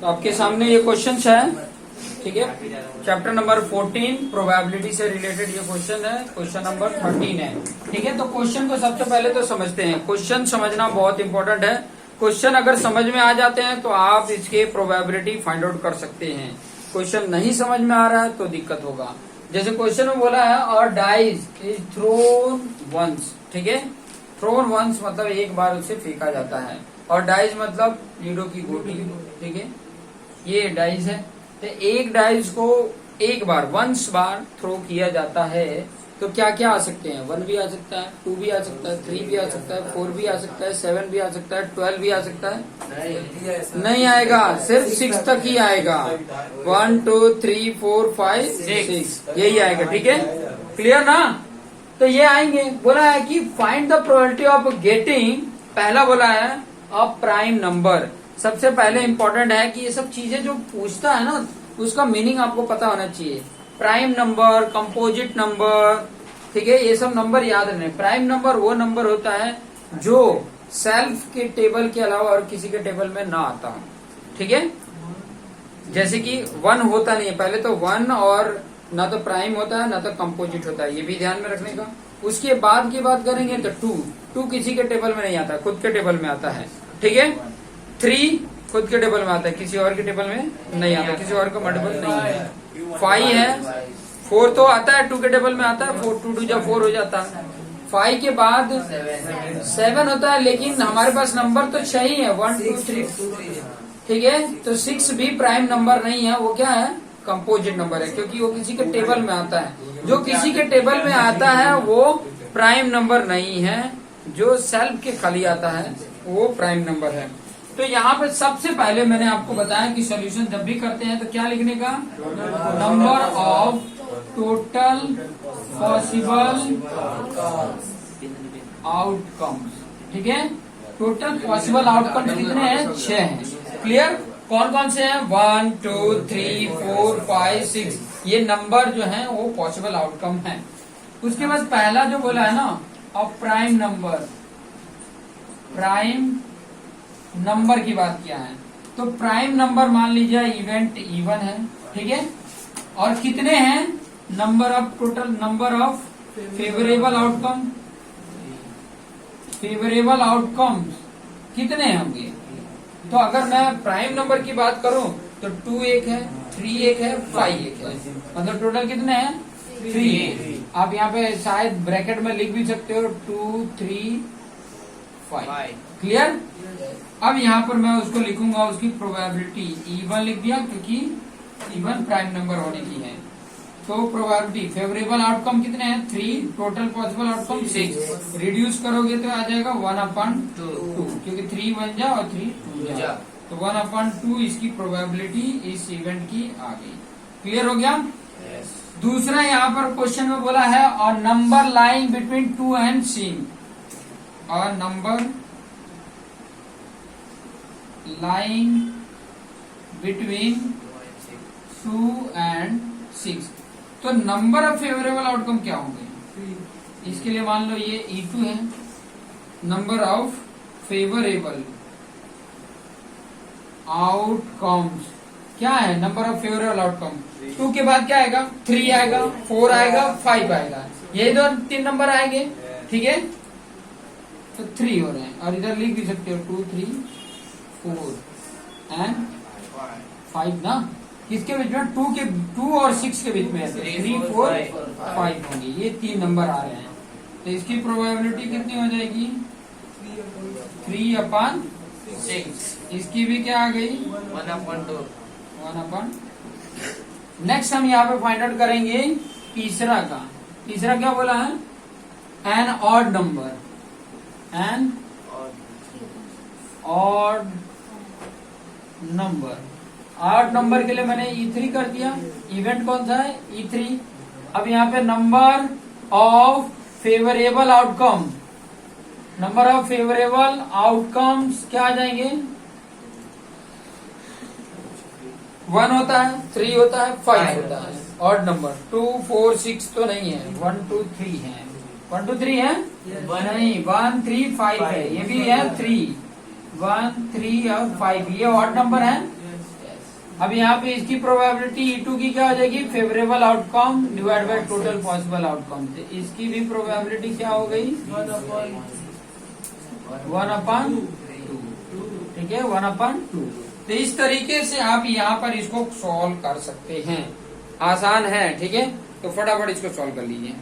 तो आपके सामने ये क्वेश्चन है, ठीक है। चैप्टर नंबर 14 प्रोबेबिलिटी से रिलेटेड ये क्वेश्चन है, क्वेश्चन नंबर 13 है, ठीक है। तो क्वेश्चन को सबसे पहले तो समझते हैं। क्वेश्चन समझना बहुत इंपॉर्टेंट है। क्वेश्चन अगर समझ में आ जाते हैं तो आप इसके प्रोबेबिलिटी फाइंड आउट कर सकते हैं। क्वेश्चन नहीं समझ में आ रहा है तो दिक्कत होगा। जैसे क्वेश्चन में बोला है और डाइज इज थ्रोन वंस, ठीक है। थ्रोन वंस मतलब एक बार उसे फेंका जाता है, और डाइज मतलब लीडो की गोटी, ठीक है। ये डाइज है, तो एक डाइज को एक बार वंस बार थ्रो किया जाता है तो क्या क्या आ सकते हैं? 1 भी आ सकता है, 2 भी आ सकता है, 3 भी आ सकता है, 4 भी आ सकता है, 7 भी आ सकता है, 12 भी आ सकता है। नहीं आएगा, सिर्फ 6 तक ही आएगा। 1 2 3 4 5 6 यही आएगा, ठीक है। क्लियर ना? तो ये आएंगे। बोला है कि find the probability of getting, पहला बोला है अ प्राइम नंबर। सबसे पहले इंपॉर्टेंट है कि ये सब चीजें जो पूछता है ना उसका मीनिंग आपको पता होना चाहिए। प्राइम नंबर, कंपोजिट नंबर, ठीक है, ये सब नंबर याद रखने। प्राइम नंबर वो नंबर होता है जो सेल्फ के टेबल के अलावा और किसी के टेबल में ना आता हो, ठीक है। जैसे कि 1 होता नहीं है, पहले तो 1 और ना तो प्राइम होता है ना तो कंपोजिट होता है, ये भी ध्यान में रखने का। उसके बाद की बात करेंगे तो 2 किसी के टेबल में नहीं आता, खुद के टेबल में आता है, ठीक है। 3 खुद के टेबल में आता है, किसी और के टेबल में नहीं आता, किसी और का मल्टीपल नहीं है। 5 है, 4 तो आता है, 2 के टेबल में आता है, 4 2 2 4 हो जाता है। 5 के बाद 7 होता है, लेकिन हमारे पास नंबर तो 6 ही है, 1 2 3, ठीक है। तो 6 भी प्राइम नंबर नहीं है, वो क्या है? कंपोजिट नंबर है, क्योंकि वो किसी के टेबल में आता है। जो किसी के टेबल में आता है वो प्राइम नंबर नहीं है, जो सेल्फ के खाली आता है वो प्राइम नंबर है। तो यहाँ पे सबसे पहले मैंने आपको बताया कि सॉल्यूशन जब भी करते हैं तो क्या लिखने का? Number of total possible outcomes, ठीक है। टोटल पॉसिबल आउटकम्स कितने हैं? 6 हैं। क्लियर? कौन कौन से हैं? 1 2 3 4 5 6, ये नंबर जो है वो पॉसिबल आउटकम है। उसके बाद पहला जो बोला है ना, of prime number, prime number की बात किया है। तो प्राइम नंबर मान लीजिए इवेंट इवन है, ठीक है। और कितने हैं? Number of total number of favourable outcome, favourable outcomes कितने होंगे? तो अगर मैं प्राइम नंबर की बात करूं तो 2 एक है, 3 एक है, 5 एक है, मतलब टोटल कितने हैं? 3। आप यहाँ पे शायद ब्रैकेट में लिख भी सकते हो 2 3 5। क्लियर? अब यहाँ पर मैं उसको लिखूंगा, उसकी प्रोबेबिलिटी इवन लिख दिया क्योंकि इवन प्राइम नंबर होने की है। तो प्रोबेबिलिटी फेवरेबल आउटकम कितने हैं? 3, टोटल पॉसिबल आउटकम 6। रिड्यूस करोगे तो आ जाएगा 1/2, क्योंकि 3 1 जा और 3 2 जा, तो 1/2 इसकी प्रोबेबिलिटी इस इवेंट की आ गई। क्लियर हो गया? दूसरा यहाँ पर क्वेश्चन में बोला है और नंबर लाइंग बिटवीन 2 एंड 6, और नंबर लाइंग बिटवीन 2 एंड 6। तो नंबर ऑफ फेवरेबल आउटकम क्या होंगे? इसके लिए मान लो ये E2 है, नंबर ऑफ फेवरेबल आउटकम्स क्या है? Number of favourable outcome. 2 के बाद क्या आएगा? 3 आएगा, 4 आएगा, 5 आएगा, ये 3 नंबर आएंगे, ठीक है। तो 3 हो रहे हैं, और इधर लिख भी सकते हो 2 3 4 एंड 5 ना। किसके बीच में? 2 और 6 के बीच में 3 4 5 होंगे, ये 3 नंबर आ रहे हैं। तो इसकी प्रोबेबिलिटी कितनी हो जाएगी? 3/6। इसकी भी क्या आ गई? 1/2। नेक्स्ट हम यहाँ पे फाइंड आउट करेंगे तीसरा का। तीसरा क्या बोला है? An odd number, an odd number. Odd number के लिए मैंने E3 कर दिया। इवेंट कौन सा है? E3। अब यहाँ पे number of favourable outcome, number of favourable outcomes क्या आ जाएंगे? 1 होता है, 3 होता है, 5 होता है। ऑड नंबर 2 4 6 तो नहीं है, 1 2 3 है। 1 2 3 है नहीं, 1 3 5 है, ये भी है 3 1 3 और 5, ये ऑड नंबर है। अब यहाँ पे इसकी प्रोबेबिलिटी E2 की क्या हो जाएगी, favourable outcome divide by total possible outcome. तो इसकी भी प्रोबेबिलिटी क्या हो गई, 1/2। ठीक है, 1/2। तो इस तरीके से आप यहाँ पर इसको सॉल्व कर सकते हैं, आसान है। ठीक है, तो फटाफट इसको सॉल्व कर लीजिए।